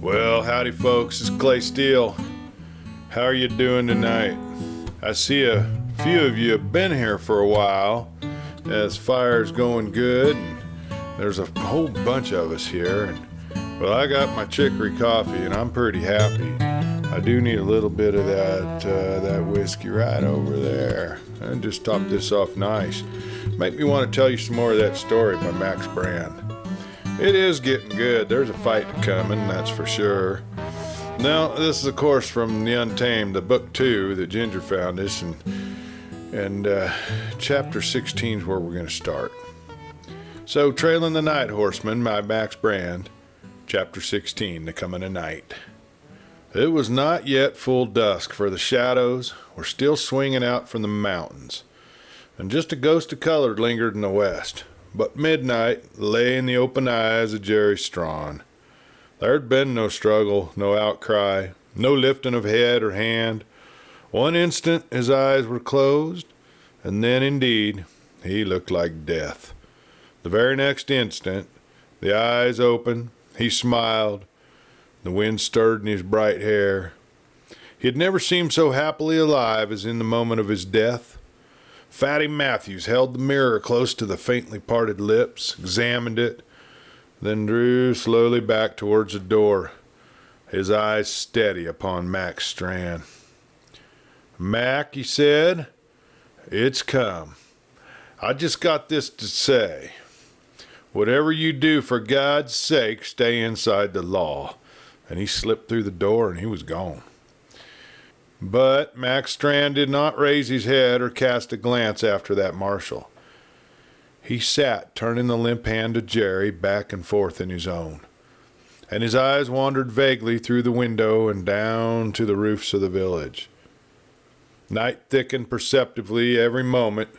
Well, howdy folks, it's Clay Steele. How are you doing tonight? I see a few of you have been here for a while as fire's going good. And there's a whole bunch of us here. Well, I got my chicory coffee and I'm pretty happy. I do need a little bit of that whiskey right over there. And just top this off nice. Make me want to tell you some more of that story by Max Brand. It is getting good. There's a fight coming, that's for sure. Now, this is, of course, from the Untamed, the book 2 that Ginger found us, and chapter 16 is where we're going to start. So, Trailin the Night Horseman by Max Brand, chapter 16, The Coming of Night. It was not yet full dusk, for the shadows were still swinging out from the mountains, and just a ghost of color lingered in the west. But midnight lay in the open eyes of Jerry Strawn. There had been no struggle, no outcry, no lifting of head or hand. One instant his eyes were closed, and then indeed he looked like death. The very next instant, the eyes opened, he smiled, the wind stirred in his bright hair. He had never seemed so happily alive as in the moment of his death. Fatty Matthews held the mirror close to the faintly parted lips, examined it, then drew slowly back towards the door, his eyes steady upon Mac Strand. "Mac," he said, "it's come. I just got this to say. Whatever you do, for God's sake, stay inside the law." And he slipped through the door and he was gone. But Mac Strand did not raise his head or cast a glance after that marshal. He sat, turning the limp hand of Jerry back and forth in his own, and his eyes wandered vaguely through the window and down to the roofs of the village. Night thickened perceptibly every moment,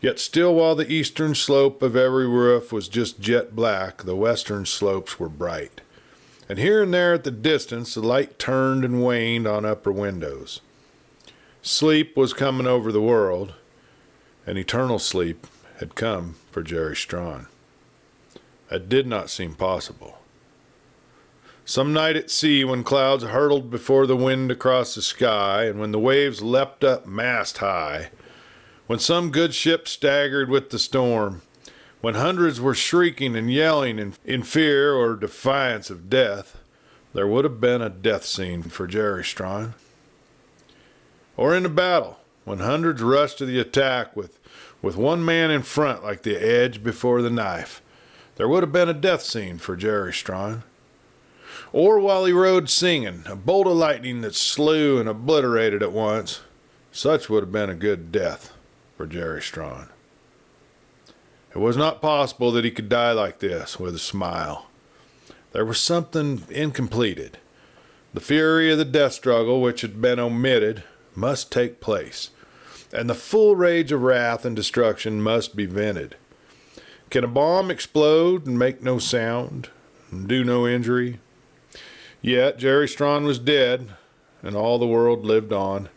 yet still while the eastern slope of every roof was just jet black, the western slopes were bright. And here and there at the distance, the light turned and waned on upper windows. Sleep was coming over the world, and eternal sleep had come for Jerry Strawn. It did not seem possible. Some night at sea, when clouds hurtled before the wind across the sky, and when the waves leapt up mast high, when some good ship staggered with the storm, when hundreds were shrieking and yelling in fear or defiance of death, there would have been a death scene for Jerry Strawn. Or in a battle, when hundreds rushed to the attack with one man in front like the edge before the knife, there would have been a death scene for Jerry Strawn. Or while he rode singing, a bolt of lightning that slew and obliterated at once, such would have been a good death for Jerry Strawn. It was not possible that he could die like this, with a smile. There was something incompleted. The fury of the death struggle, which had been omitted, must take place, and the full rage of wrath and destruction must be vented. Can a bomb explode and make no sound, and do no injury? Yet Jerry Strawn was dead, and all the world lived on.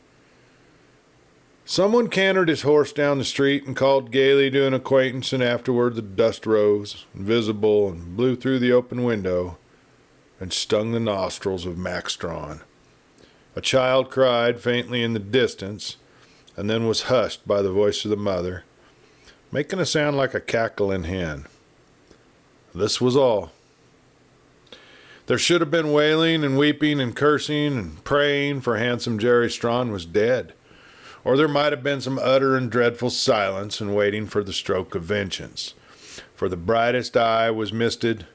Someone cantered his horse down the street and called gaily to an acquaintance, and afterward the dust rose, invisible, and blew through the open window and stung the nostrils of Mac Strawn. A child cried faintly in the distance, and then was hushed by the voice of the mother, making a sound like a cackling hen. This was all. There should have been wailing and weeping and cursing and praying, for handsome Jerry Strawn was dead. Or there might have been some utter and dreadful silence and waiting for the stroke of vengeance. For the brightest eye was misted,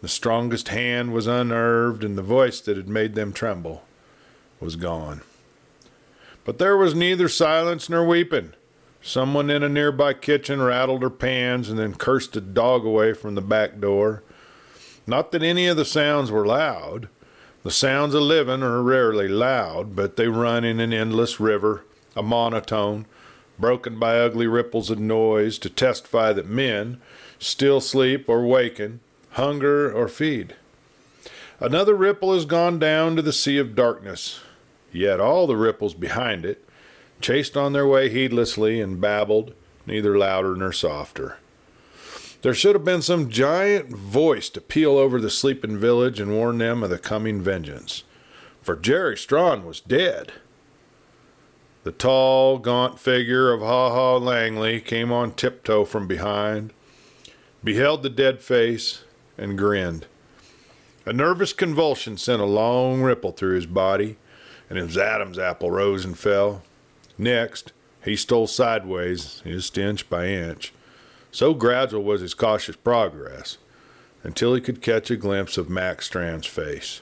the strongest hand was unnerved, and the voice that had made them tremble was gone. But there was neither silence nor weeping. Someone in a nearby kitchen rattled her pans and then cursed a dog away from the back door. Not that any of the sounds were loud. The sounds of living are rarely loud, but they run in an endless river, a monotone, broken by ugly ripples of noise, to testify that men still sleep or waken, hunger or feed. Another ripple has gone down to the sea of darkness, yet all the ripples behind it chased on their way heedlessly and babbled, neither louder nor softer. There should have been some giant voice to peal over the sleeping village and warn them of the coming vengeance. For Jerry Strawn was dead. The tall, gaunt figure of Ha-Ha Langley came on tiptoe from behind, beheld the dead face, and grinned. A nervous convulsion sent a long ripple through his body, and his Adam's apple rose and fell. Next, he stole sideways, just inch by inch. So gradual was his cautious progress, until he could catch a glimpse of Mac Strand's face.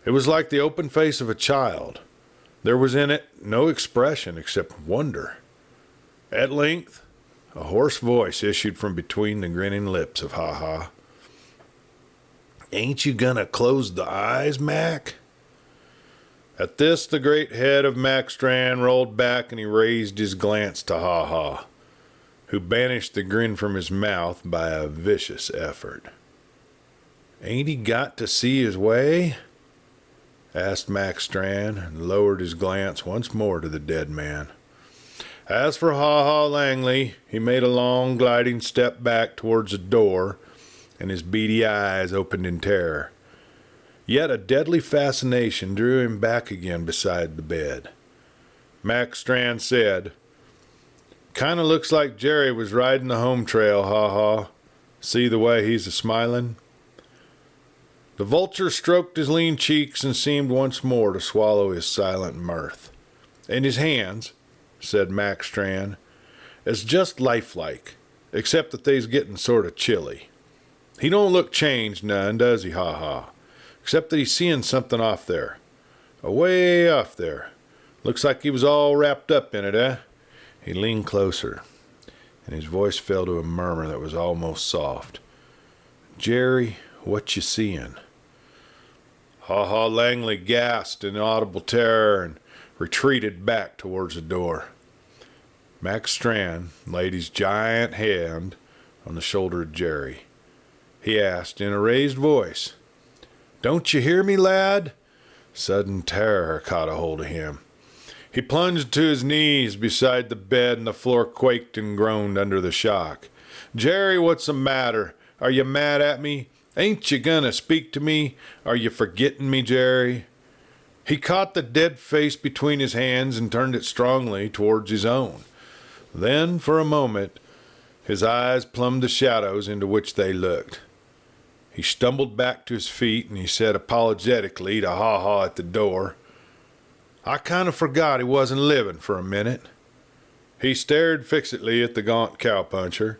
It was like the open face of a child. There was in it no expression except wonder. At length, a hoarse voice issued from between the grinning lips of Ha-Ha. "Ain't you gonna close the eyes, Mac?" At this, the great head of Mac Strand rolled back and he raised his glance to Ha-Ha, who banished the grin from his mouth by a vicious effort. "Ain't he got to see his way?" asked Mac Strand, and lowered his glance once more to the dead man. As for Ha-Ha Langley, he made a long gliding step back towards the door, and his beady eyes opened in terror. Yet a deadly fascination drew him back again beside the bed. Mac Strand said, "Kinda looks like Jerry was riding the home trail, Ha-Ha. See the way he's a-smilin'?" The vulture stroked his lean cheeks and seemed once more to swallow his silent mirth. "And his hands," said Mac Strand, "is just lifelike, except that they's getting sort of chilly. He don't look changed none, does he, Ha-Ha? Except that he's seeing something off there. Away off there. Looks like he was all wrapped up in it, eh?" He leaned closer, and his voice fell to a murmur that was almost soft. "Jerry, what you seeing?" Ha-Ha Langley gasped in audible terror and retreated back towards the door. Mac Strand laid his giant hand on the shoulder of Jerry. He asked in a raised voice, "Don't you hear me, lad?" Sudden terror caught a hold of him. He plunged to his knees beside the bed, and the floor quaked and groaned under the shock. "Jerry, what's the matter? Are you mad at me? Ain't you gonna speak to me? Are you forgetting me, Jerry?" He caught the dead face between his hands and turned it strongly towards his own. Then, for a moment, his eyes plumbed the shadows into which they looked. He stumbled back to his feet, and he said apologetically to Ha-Ha at the door, "I kind of forgot he wasn't living for a minute." He stared fixedly at the gaunt cowpuncher.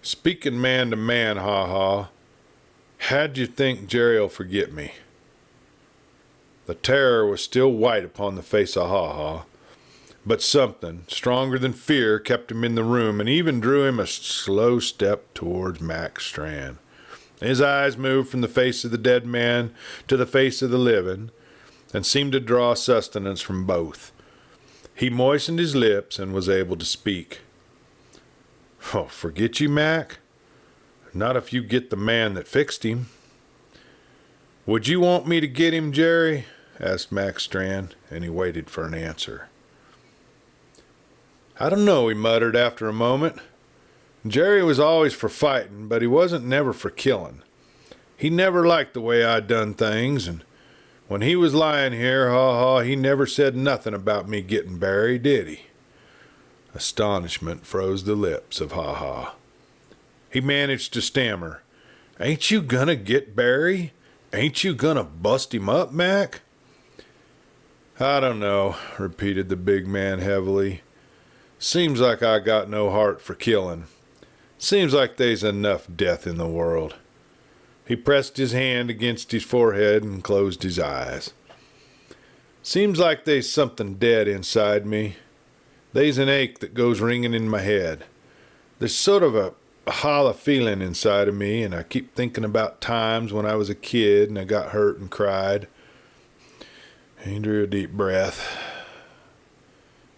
"Speaking man to man, Ha-Ha, how'd you think Jerry'll forget me?" The terror was still white upon the face of Ha-Ha, but something stronger than fear kept him in the room and even drew him a slow step towards Mac Strand. His eyes moved from the face of the dead man to the face of the living, and seemed to draw sustenance from both. He moistened his lips and was able to speak. "Oh, forget you, Mac? Not if you get the man that fixed him." "Would you want me to get him, Jerry?" asked Mac Strand, and he waited for an answer. "I don't know," he muttered after a moment. "Jerry was always for fighting, but he wasn't never for killing. He never liked the way I done things, and when he was lying here, Ha-Ha, he never said nothing about me getting Barry, did he?" Astonishment froze the lips of Ha-Ha. He managed to stammer, "Ain't you gonna get Barry? Ain't you gonna bust him up, Mac?" "I don't know," repeated the big man heavily. "Seems like I got no heart for killing. Seems like they's enough death in the world." He pressed his hand against his forehead and closed his eyes. "Seems like they's something dead inside me. They's an ache that goes ringing in my head. There's sort of a hollow feeling inside of me, and I keep thinking about times when I was a kid and I got hurt and cried." He drew a deep breath.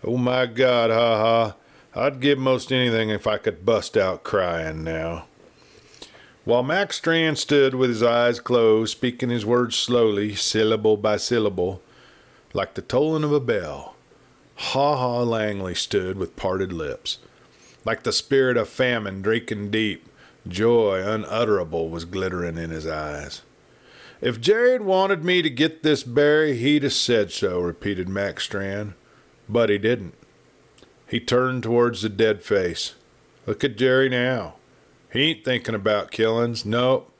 "Oh my God, Ha-Ha, I'd give most anything if I could bust out crying now." While Mac Strand stood with his eyes closed, speaking his words slowly, syllable by syllable, like the tolling of a bell, Ha-Ha Langley stood with parted lips, like the spirit of famine drinking deep, Joy unutterable was glittering in his eyes. "If Jerry'd wanted me to get this berry, he'd have said so," repeated Mac Strand. "But he didn't." He turned towards the dead face. "Look at Jerry now. He ain't thinking about killings. Nope.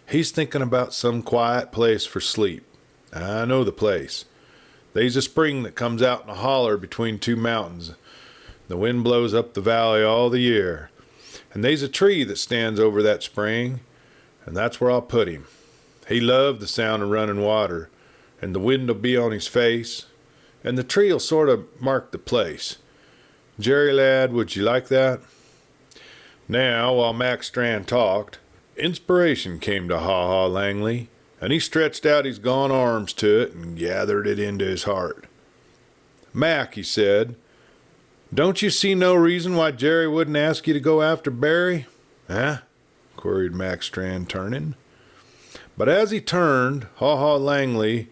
He's thinking about some quiet place for sleep. I know the place. They's a spring that comes out in a holler between two mountains. The wind blows up the valley all the year. And they's a tree that stands over that spring, and that's where I'll put him. He loved the sound of running water, and the wind'll be on his face, and the tree'll sort of mark the place. Jerry lad, would you like that?" Now, while Mac Strand talked, inspiration came to Ha Ha Langley, and he stretched out his gaunt arms to it and gathered it into his heart. "Mac," he said, "don't you see no reason why Jerry wouldn't ask you to go after Barry?" "Huh?" queried Mac Strand, turning. But as he turned, Ha Ha Langley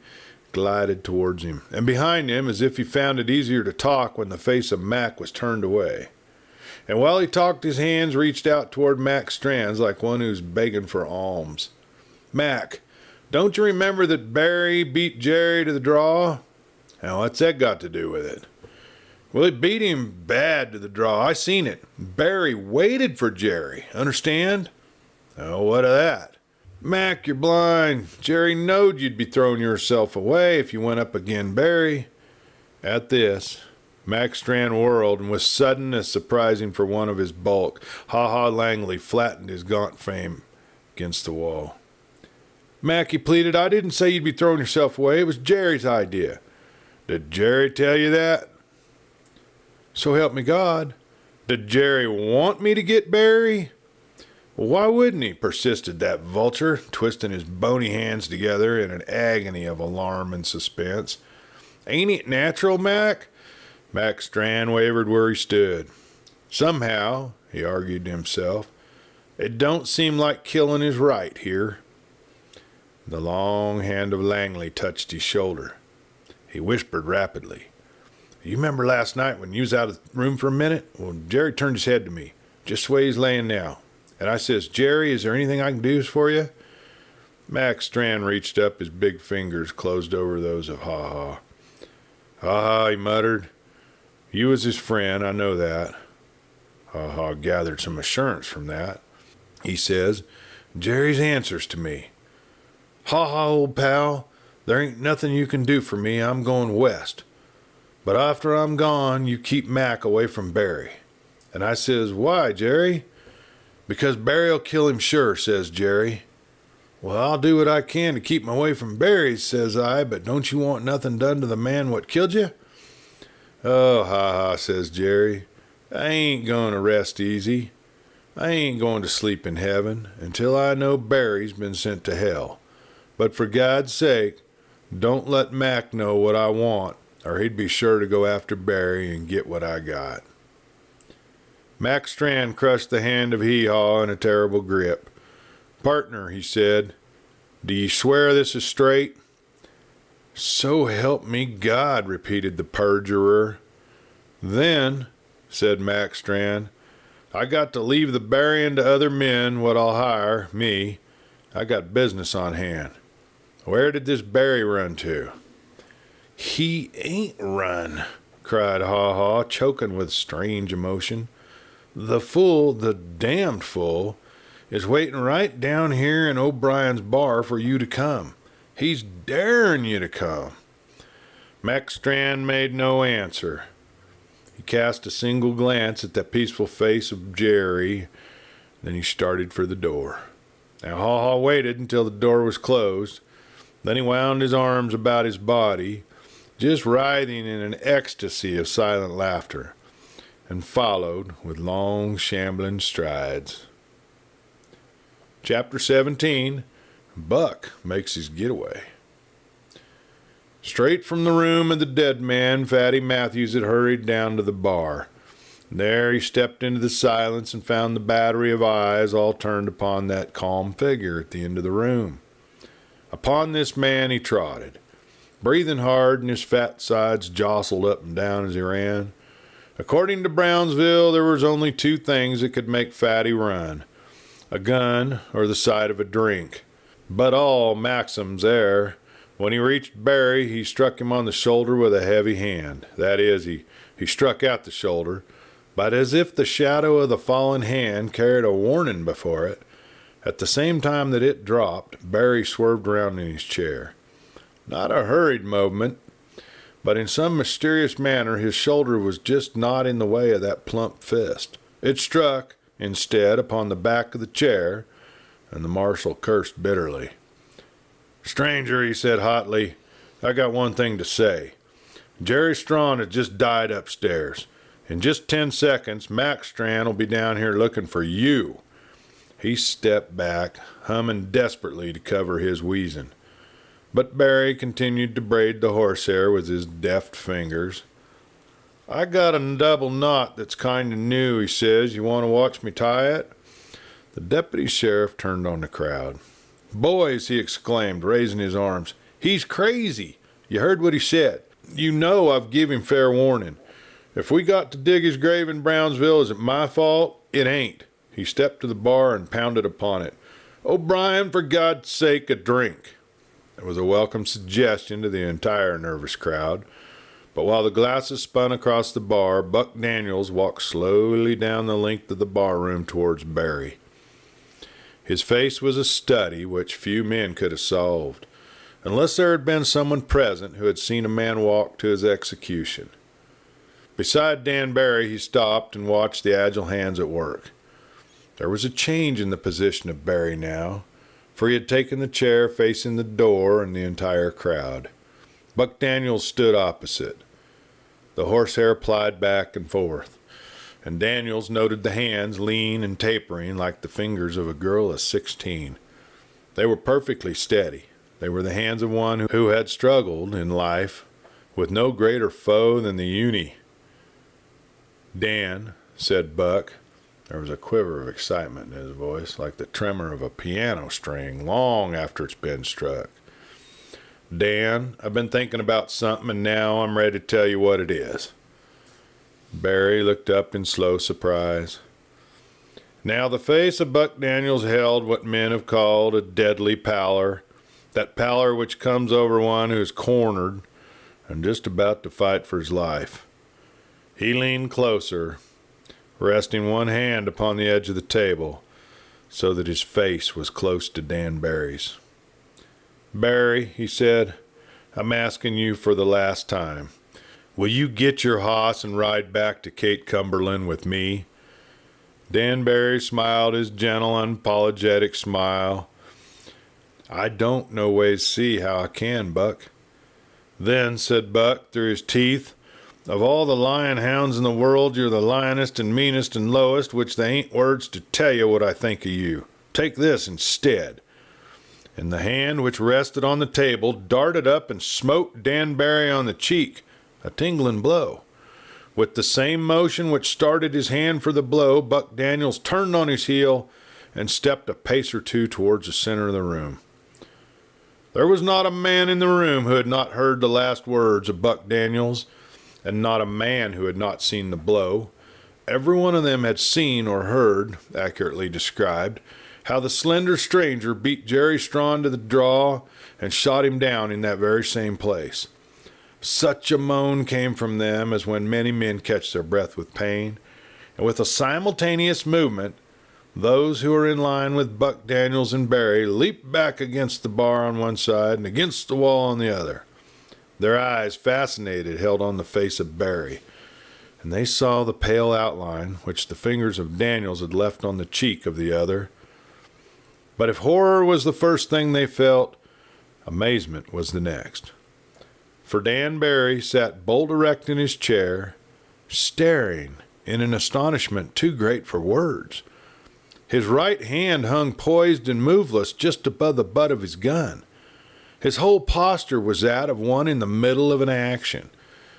glided towards him, and behind him, as if he found it easier to talk when the face of Mac was turned away. And while he talked, his hands reached out toward Mac Strand's like one who's begging for alms. "Mac, don't you remember that Barry beat Jerry to the draw?" "Now, what's that got to do with it?" "Well, he beat him bad to the draw. I seen it. Barry waited for Jerry. Understand?" "Oh, what of that?" "Mac, you're blind. Jerry knowed you'd be throwing yourself away if you went up agin Barry." At this, Mac Strand whirled, and with suddenness surprising for one of his bulk, Ha Ha Langley flattened his gaunt frame against the wall. "Mac," he pleaded, "I didn't say you'd be throwing yourself away. It was Jerry's idea." "Did Jerry tell you that?" "So help me God." "Did Jerry want me to get Barry?" "Well, why wouldn't he?" persisted that vulture, twisting his bony hands together in an agony of alarm and suspense. "Ain't it natural, Mac?" Mac Strand wavered where he stood. "Somehow," he argued to himself, "it don't seem like killing is right here." The long hand of Langley touched his shoulder. He whispered rapidly, "You remember last night when you was out of the room for a minute? Well, Jerry turned his head to me, just the way he's laying now. And I says, 'Jerry, is there anything I can do for you?'" Mac Strand reached up, his big fingers closed over those of Ha Ha. "Ha Ha," he muttered. "You was his friend, I know that." Ha Ha gathered some assurance from that. He says, "Jerry's answers to me. Ha Ha, old pal, there ain't nothing you can do for me. I'm going west. But after I'm gone, you keep Mac away from Barry." And I says, "Why, Jerry?" "Because Barry'll kill him sure," says Jerry. "Well, I'll do what I can to keep him away from Barry," says I, "but don't you want nothing done to the man what killed you?" "Oh, Ha Ha," says Jerry, "I ain't going to rest easy. I ain't going to sleep in heaven until I know Barry's been sent to hell. But for God's sake, don't let Mac know what I want, or he'd be sure to go after Barry and get what I got." Mac Strand crushed the hand of Hee Haw in a terrible grip. "Partner," he said, "do you swear this is straight?" "So help me God," repeated the perjurer. "Then," said Mac Strand, "I got to leave the burying to other men what I'll hire, me. I got business on hand. Where did this Barry run to?" "He ain't run," cried Ha Ha, choking with strange emotion. "The fool, the damned fool, is waiting right down here in O'Brien's bar for you to come. He's daring you to come." Mac Strand made no answer. He cast a single glance at the peaceful face of Jerry, then he started for the door. Now Ha Ha waited until the door was closed. Then he wound his arms about his body, just writhing in an ecstasy of silent laughter, and followed with long shambling strides. Chapter 17. Buck Makes His Getaway. Straight from the room of the dead man, Fatty Matthews had hurried down to the bar. There he stepped into the silence and found the battery of eyes all turned upon that calm figure at the end of the room. Upon this man he trotted, breathing hard, and his fat sides jostled up and down as he ran. According to Brownsville, there was only two things that could make Fatty run: a gun, or the sight of a drink. But all maxims there. When he reached Barry, he struck him on the shoulder with a heavy hand. That is, he struck at the shoulder, but as if the shadow of the fallen hand carried a warning before it. At the same time that it dropped, Barry swerved around in his chair. Not a hurried movement, but in some mysterious manner his shoulder was just not in the way of that plump fist. It struck, instead, upon the back of the chair, and the marshal cursed bitterly. "Stranger," he said hotly, "I got one thing to say. Jerry Strawn has just died upstairs. In just 10 seconds, Mac Strand will be down here looking for you." He stepped back, humming desperately to cover his wheezing. But Barry continued to braid the horsehair with his deft fingers. "I got a double knot that's kind of new," he says. "You want to watch me tie it?" The deputy sheriff turned on the crowd. "Boys," he exclaimed, raising his arms, "he's crazy. You heard what he said. You know I've given him fair warning. If we got to dig his grave in Brownsville, is it my fault? It ain't." He stepped to the bar and pounded upon it. "O'Brien, for God's sake, a drink." It was a welcome suggestion to the entire nervous crowd. But while the glasses spun across the bar, Buck Daniels walked slowly down the length of the barroom towards Barry. His face was a study which few men could have solved, unless there had been someone present who had seen a man walk to his execution. Beside Dan Barry, he stopped and watched the agile hands at work. There was a change in the position of Barry now, for he had taken the chair facing the door and the entire crowd. Buck Daniels stood opposite. The horsehair plied back and forth, and Daniels noted the hands lean and tapering like the fingers of a girl of 16. They were perfectly steady. They were the hands of one who had struggled in life with no greater foe than the uni. "Dan," said Buck. There was a quiver of excitement in his voice, like the tremor of a piano string long after it's been struck. "Dan, I've been thinking about something, and now I'm ready to tell you what it is." Barry looked up in slow surprise. Now the face of Buck Daniels held what men have called a deadly pallor, that pallor which comes over one who is cornered and just about to fight for his life. He leaned closer, resting one hand upon the edge of the table, so that his face was close to Dan Barry's. "Barry," he said, "I'm asking you for the last time. Will you get your hoss and ride back to Cape Cumberland with me?" Dan Barry smiled his gentle, unapologetic smile. "I don't no ways see how I can, Buck." "Then," said Buck through his teeth, "of all the lion hounds in the world, you're the lionest and meanest and lowest, which they ain't words to tell you what I think of you. Take this instead." And the hand which rested on the table darted up and smote Dan Barry on the cheek, a tingling blow. With the same motion which started his hand for the blow, Buck Daniels turned on his heel and stepped a pace or two towards the center of the room. There was not a man in the room who had not heard the last words of Buck Daniels, and not a man who had not seen the blow. Every one of them had seen or heard, accurately described, how the slender stranger beat Jerry Strawn to the draw and shot him down in that very same place. Such a moan came from them as when many men catch their breath with pain, and with a simultaneous movement, those who were in line with Buck Daniels and Barry leaped back against the bar on one side and against the wall on the other. Their eyes, fascinated, held on the face of Barry, and they saw the pale outline which the fingers of Daniels had left on the cheek of the other. But if horror was the first thing they felt, amazement was the next. For Dan Barry sat bolt erect in his chair, staring in an astonishment too great for words. His right hand hung poised and moveless just above the butt of his gun. His whole posture was that of one in the middle of an action,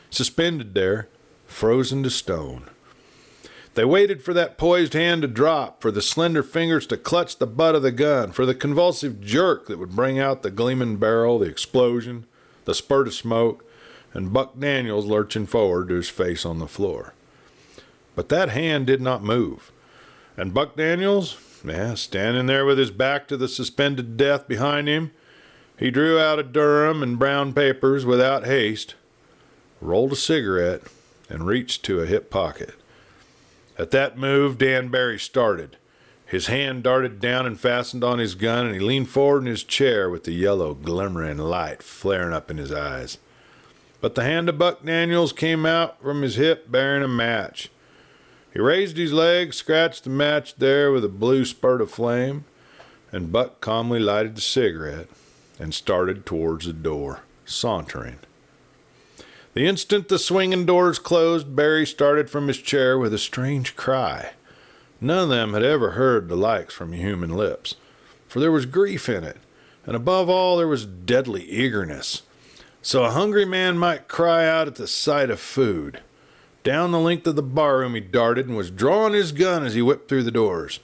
suspended there, frozen to stone. They waited for that poised hand to drop, for the slender fingers to clutch the butt of the gun, for the convulsive jerk that would bring out the gleaming barrel, the explosion, the spurt of smoke, and Buck Daniels lurching forward to his face on the floor. But that hand did not move, and Buck Daniels, Standing there with his back to the suspended death behind him, he drew out a Durham and brown papers without haste, rolled a cigarette, and reached to a hip pocket. At that move, Dan Barry started. His hand darted down and fastened on his gun, and he leaned forward in his chair with the yellow glimmering light flaring up in his eyes. But the hand of Buck Daniels came out from his hip bearing a match. He raised his leg, scratched the match there with a blue spurt of flame, and Buck calmly lighted the cigarette and started towards the door, sauntering. The instant the swinging doors closed, Barry started from his chair with a strange cry. None of them had ever heard the likes from human lips, for there was grief in it, and above all there was deadly eagerness. So a hungry man might cry out at the sight of food. Down the length of the barroom he darted and was drawing his gun as he whipped through the doors.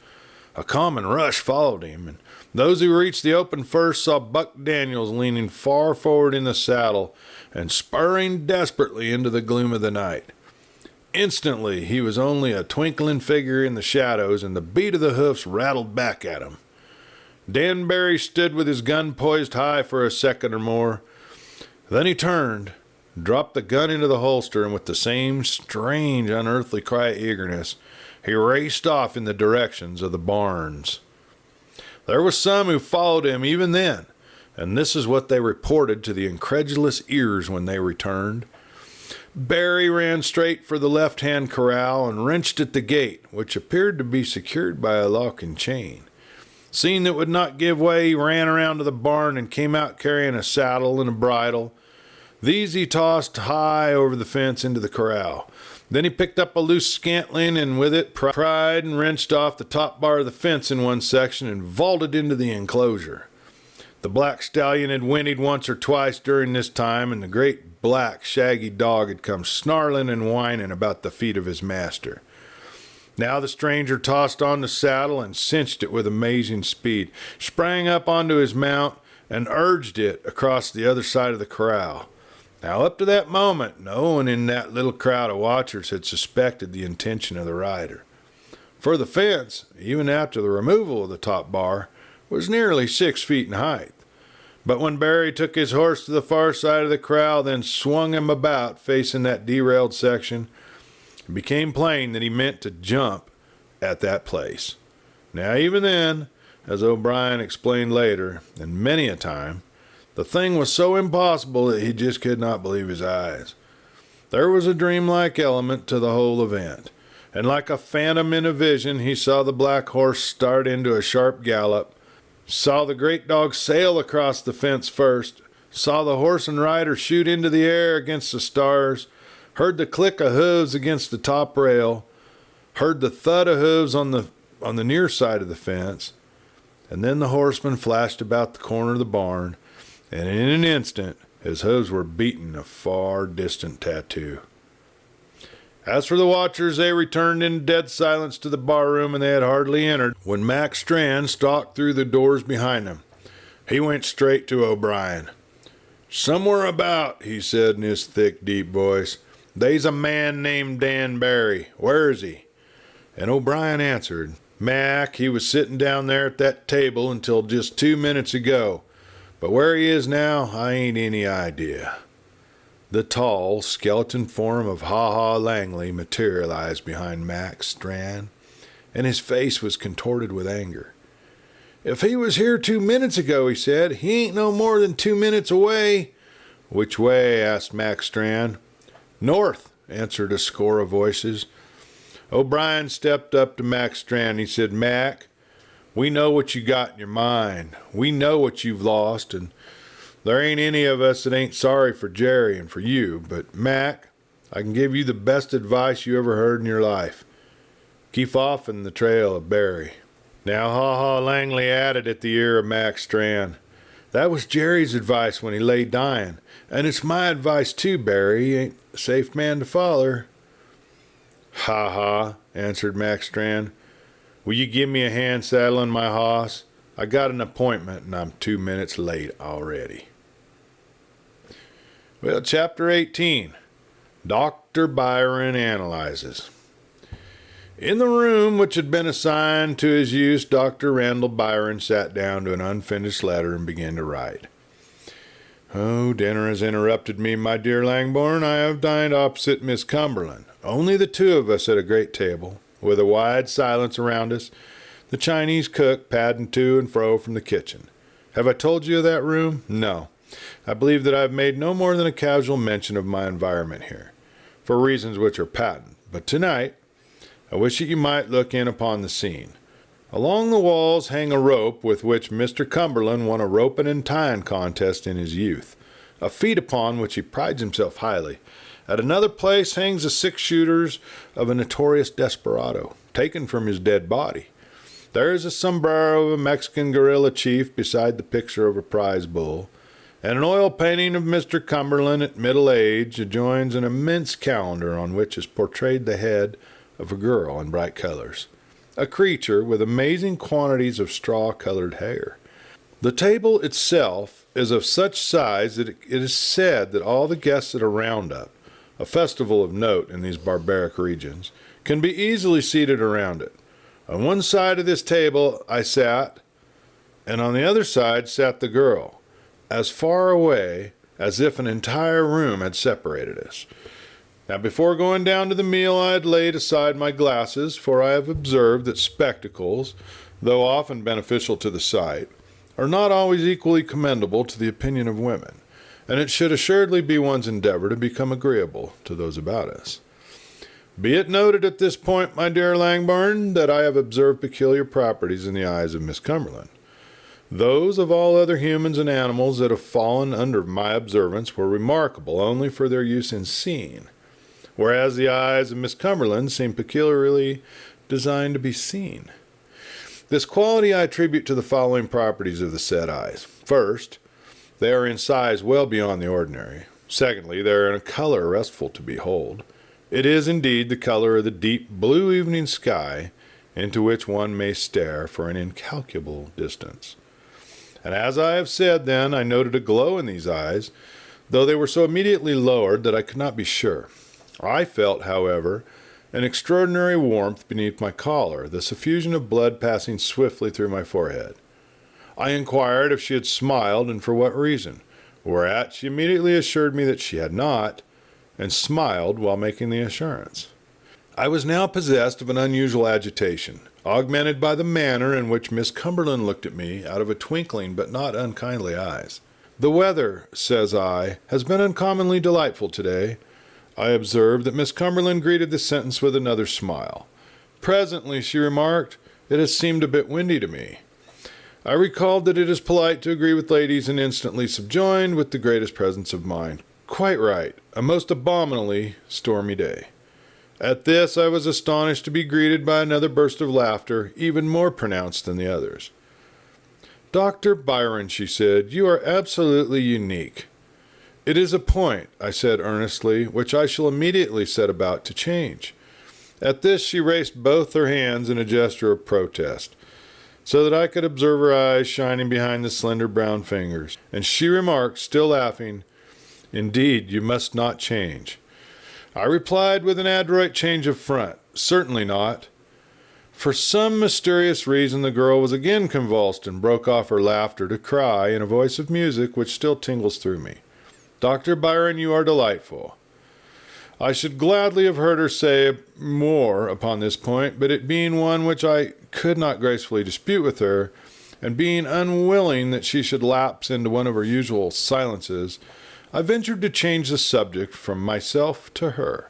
A common rush followed him, and those who reached the open first saw Buck Daniels leaning far forward in the saddle and spurring desperately into the gloom of the night. Instantly he was only a twinkling figure in the shadows, and the beat of the hoofs rattled back at him. Dan Barry stood with his gun poised high for a second or more. Then he turned, dropped the gun into the holster, and with the same strange, unearthly cry of eagerness, he raced off in the directions of the barns. There were some who followed him even then, and this is what they reported to the incredulous ears when they returned. Barry ran straight for the left-hand corral and wrenched at the gate, which appeared to be secured by a lock and chain. Seeing that it would not give way, he ran around to the barn and came out carrying a saddle and a bridle. These he tossed high over the fence into the corral. Then he picked up a loose scantling and with it pried and wrenched off the top bar of the fence in one section and vaulted into the enclosure. The black stallion had whinnied once or twice during this time, and the great black shaggy dog had come snarling and whining about the feet of his master. Now the stranger tossed on the saddle and cinched it with amazing speed, sprang up onto his mount, and urged it across the other side of the corral. Now up to that moment, no one in that little crowd of watchers had suspected the intention of the rider. For the fence, even after the removal of the top bar, was nearly 6 feet in height. But when Barry took his horse to the far side of the corral, then swung him about facing that derailed section, it became plain that he meant to jump at that place. Now even then, as O'Brien explained later, and many a time, the thing was so impossible that he just could not believe his eyes. There was a dreamlike element to the whole event, and like a phantom in a vision, he saw the black horse start into a sharp gallop, saw the great dog sail across the fence first, saw the horse and rider shoot into the air against the stars, heard the click of hooves against the top rail, heard the thud of hooves on the near side of the fence, and then the horseman flashed about the corner of the barn, and in an instant his hooves were beating a far distant tattoo. As for the watchers, they returned in dead silence to the barroom, and they had hardly entered when Mac Strand stalked through the doors behind them. He went straight to O'Brien. "Somewhere about," he said in his thick, deep voice, "they's a man named Dan Barry. Where is he?" And O'Brien answered, "Mac, he was sitting down there at that table until just 2 minutes ago. But where he is now, I ain't any idea." The tall, skeleton form of Ha-Ha Langley materialized behind Mac Strand, and his face was contorted with anger. "If he was here 2 minutes ago," he said, "he ain't no more than 2 minutes away." "Which way?" asked Mac Strand. "North," answered a score of voices. O'Brien stepped up to Mac Strand. He said, "Mac, we know what you got in your mind. We know what you've lost, and there ain't any of us that ain't sorry for Jerry and for you. But, Mac, I can give you the best advice you ever heard in your life. Keep off'n the trail of Barry." Now Ha-Ha Langley added at the ear of Mac Strand, "That was Jerry's advice when he lay dying, and it's my advice too, Barry. He ain't a safe man to follow." "Ha-ha," answered Mac Strand. "Will you give me a hand saddling my hoss? I got an appointment, and I'm 2 minutes late already." Well, Chapter 18, Dr. Byron Analyzes. In the room which had been assigned to his use, Dr. Randall Byron sat down to an unfinished letter and began to write. Oh, dinner has interrupted me, my dear Langborn. I have dined opposite Miss Cumberland. Only the two of us at a great table, with a wide silence around us, the Chinese cook padding to and fro from the kitchen. Have I told you of that room? No. I believe that I have made no more than a casual mention of my environment here, for reasons which are patent. But tonight, I wish that you might look in upon the scene. Along the walls hang a rope with which Mr. Cumberland won a roping and tying contest in his youth, a feat upon which he prides himself highly. At another place hangs the 6 shooters of a notorious desperado, taken from his dead body. There is a sombrero of a Mexican guerrilla chief beside the picture of a prize bull, and an oil painting of Mr. Cumberland at middle age adjoins an immense calendar on which is portrayed the head of a girl in bright colors, a creature with amazing quantities of straw-colored hair. The table itself is of such size that it is said that all the guests at a roundup, a festival of note in these barbaric regions, can be easily seated around it. On one side of this table I sat, and on the other side sat the girl, as far away as if an entire room had separated us. Now, before going down to the meal, I had laid aside my glasses, for I have observed that spectacles, though often beneficial to the sight, are not always equally commendable to the opinion of women, and it should assuredly be one's endeavor to become agreeable to those about us. Be it noted at this point, my dear Langborn, that I have observed peculiar properties in the eyes of Miss Cumberland. Those of all other humans and animals that have fallen under my observance were remarkable only for their use in seeing, whereas the eyes of Miss Cumberland seem peculiarly designed to be seen. This quality I attribute to the following properties of the said eyes. First, they are in size well beyond the ordinary. Secondly, they are in a color restful to behold. It is indeed the color of the deep blue evening sky into which one may stare for an incalculable distance. And as I have said then, I noted a glow in these eyes, though they were so immediately lowered that I could not be sure. I felt, however, an extraordinary warmth beneath my collar, the suffusion of blood passing swiftly through my forehead. I inquired if she had smiled and for what reason, whereat she immediately assured me that she had not, and smiled while making the assurance. I was now possessed of an unusual agitation, augmented by the manner in which Miss Cumberland looked at me out of a twinkling but not unkindly eyes. The weather, says I, has been uncommonly delightful today. I observed that Miss Cumberland greeted this sentence with another smile. Presently, she remarked, it has seemed a bit windy to me. I recalled that it is polite to agree with ladies and instantly subjoined with the greatest presence of mind. Quite right. A most abominably stormy day. At this I was astonished to be greeted by another burst of laughter, even more pronounced than the others. Dr. Byron, she said, you are absolutely unique. It is a point, I said earnestly, which I shall immediately set about to change. At this she raised both her hands in a gesture of protest, so that I could observe her eyes shining behind the slender brown fingers, and she remarked, still laughing, indeed, you must not change. I replied with an adroit change of front, certainly not. For some mysterious reason the girl was again convulsed and broke off her laughter to cry in a voice of music which still tingles through me, Dr. Byron, you are delightful. I should gladly have heard her say more upon this point, but it being one which I could not gracefully dispute with her, and being unwilling that she should lapse into one of her usual silences, I ventured to change the subject from myself to her.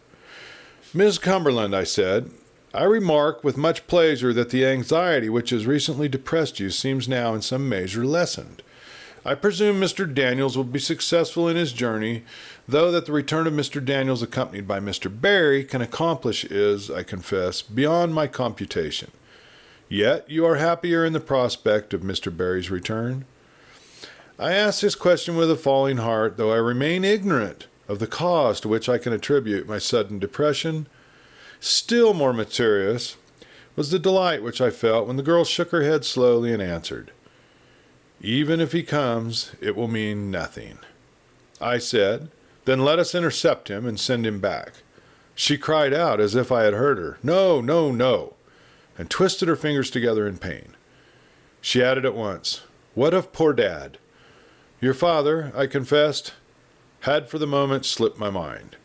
Miss Cumberland, I said, I remark with much pleasure that the anxiety which has recently depressed you seems now in some measure lessened. I presume Mr. Daniels will be successful in his journey, though that the return of Mr. Daniels accompanied by Mr. Barry can accomplish is, I confess, beyond my computation. Yet you are happier in the prospect of Mr. Barry's return? I ask this question with a falling heart, though I remain ignorant of the cause to which I can attribute my sudden depression. Still more mysterious was the delight which I felt when the girl shook her head slowly and answered, even if he comes, it will mean nothing. I said, then let us intercept him and send him back. She cried out as if I had heard her, "No, no, no," and twisted her fingers together in pain. She added at once, "What of poor Dad?" "Your father," I confessed, had for the moment slipped my mind.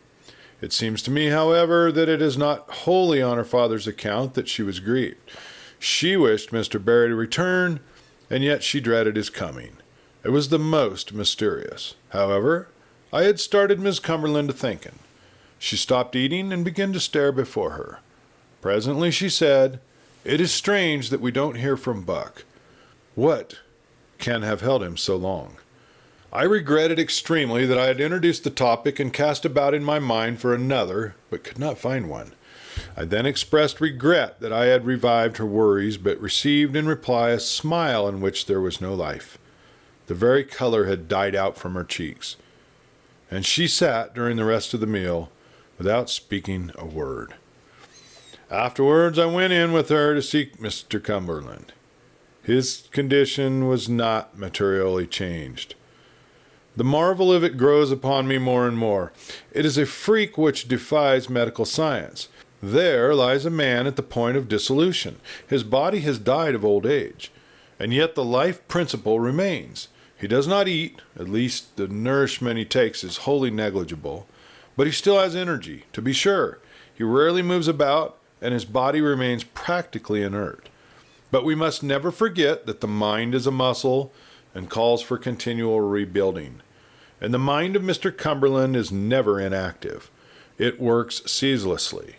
It seems to me, however, that it is not wholly on her father's account that she was grieved. She wished Mr. Barry to return, and yet she dreaded his coming. It was the most mysterious. However, I had started Miss Cumberland to thinking. She stopped eating and began to stare before her. Presently she said, "It is strange that we don't hear from Buck. What can have held him so long?" I regretted extremely that I had introduced the topic and cast about in my mind for another, but could not find one. I then expressed regret that I had revived her worries, but received in reply a smile in which there was no life. The very color had died out from her cheeks, and she sat during the rest of the meal without speaking a word. Afterwards I went in with her to seek Mr. Cumberland. His condition was not materially changed. The marvel of it grows upon me more and more. It is a freak which defies medical science. There lies a man at the point of dissolution. His body has died of old age, and yet the life principle remains. He does not eat, at least the nourishment he takes is wholly negligible, but he still has energy, to be sure. He rarely moves about, and his body remains practically inert. But we must never forget that the mind is a muscle and calls for continual rebuilding. And the mind of Mr. Cumberland is never inactive. It works ceaselessly.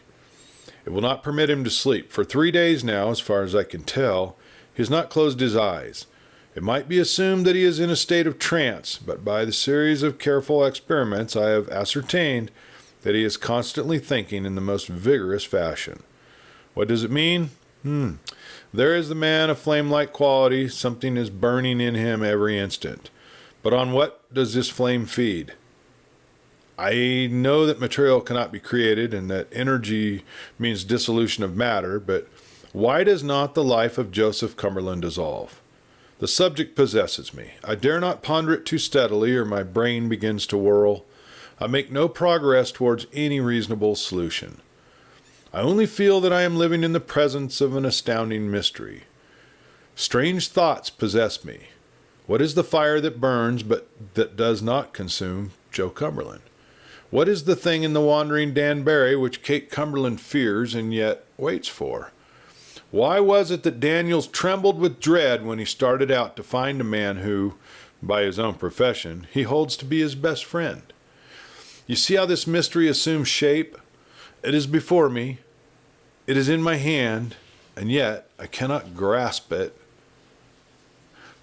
It will not permit him to sleep. For 3 days now, as far as I can tell, he has not closed his eyes. It might be assumed that he is in a state of trance, but by the series of careful experiments I have ascertained that he is constantly thinking in the most vigorous fashion. What does it mean? There is the man of flame-like quality. Something is burning in him every instant. But on what does this flame feed? I know that material cannot be created and that energy means dissolution of matter, but why does not the life of Joseph Cumberland dissolve? The subject possesses me. I dare not ponder it too steadily, or my brain begins to whirl. I make no progress towards any reasonable solution. I only feel that I am living in the presence of an astounding mystery. Strange thoughts possess me. What is the fire that burns but that does not consume Joe Cumberland? What is the thing in the wandering Dan Barry which Kate Cumberland fears and yet waits for? Why was it that Daniels trembled with dread when he started out to find a man who, by his own profession, he holds to be his best friend? You see how this mystery assumes shape? It is before me. It is in my hand, and yet I cannot grasp it.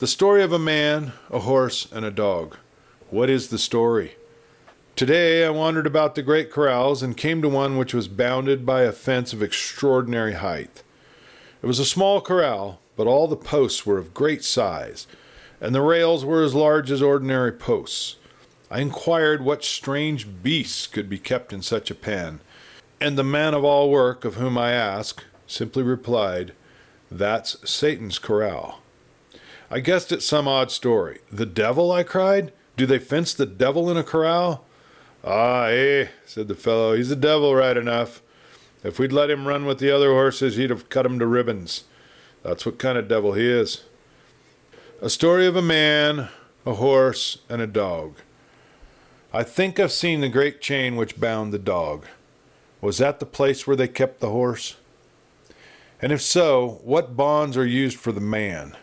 The story of a man, a horse, and a dog. What is the story? Today I wandered about the great corrals and came to one which was bounded by a fence of extraordinary height. It was a small corral, but all the posts were of great size, and the rails were as large as ordinary posts. I inquired what strange beasts could be kept in such a pen, and the man of all work of whom I asked simply replied, "That's Satan's corral." I guessed at some odd story. "The devil?" I cried. "Do they fence the devil in a corral?" Said the fellow. "He's the devil right enough. If we'd let him run with the other horses, he'd have cut 'em to ribbons. That's what kind of devil he is." A story of a man, a horse, and a dog. I think I've seen the great chain which bound the dog. Was that the place where they kept the horse? And if so, what bonds are used for the man?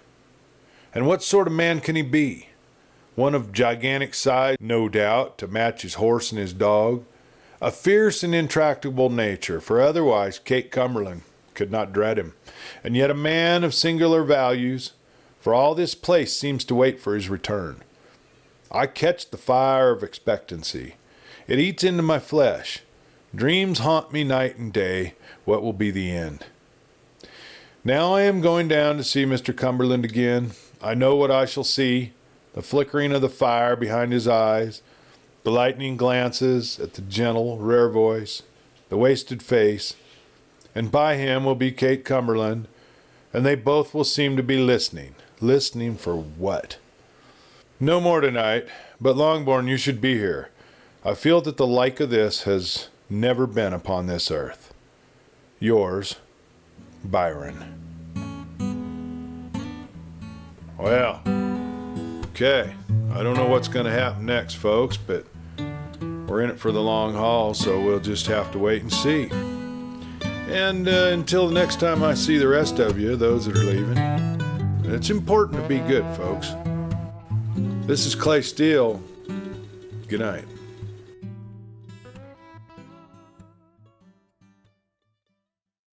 And what sort of man can he be? One of gigantic size, no doubt, to match his horse and his dog. A fierce and intractable nature, for otherwise Kate Cumberland could not dread him. And yet a man of singular values, for all this place seems to wait for his return. I catch the fire of expectancy. It eats into my flesh. Dreams haunt me night and day. What will be the end? Now I am going down to see Mr. Cumberland again. I know what I shall see. The flickering of the fire behind his eyes, the lightning glances at the gentle, rare voice, the wasted face, and by him will be Kate Cumberland, and they both will seem to be listening. Listening for what? No more tonight, but Longbourn, you should be here. I feel that the like of this has never been upon this earth. Yours, Byron. Well, okay, I don't know what's going to happen next, folks, but we're in it for the long haul, so we'll just have to wait and see. And until the next time I see the rest of you, those that are leaving, it's important to be good, folks. This is Clay Steele. Good night.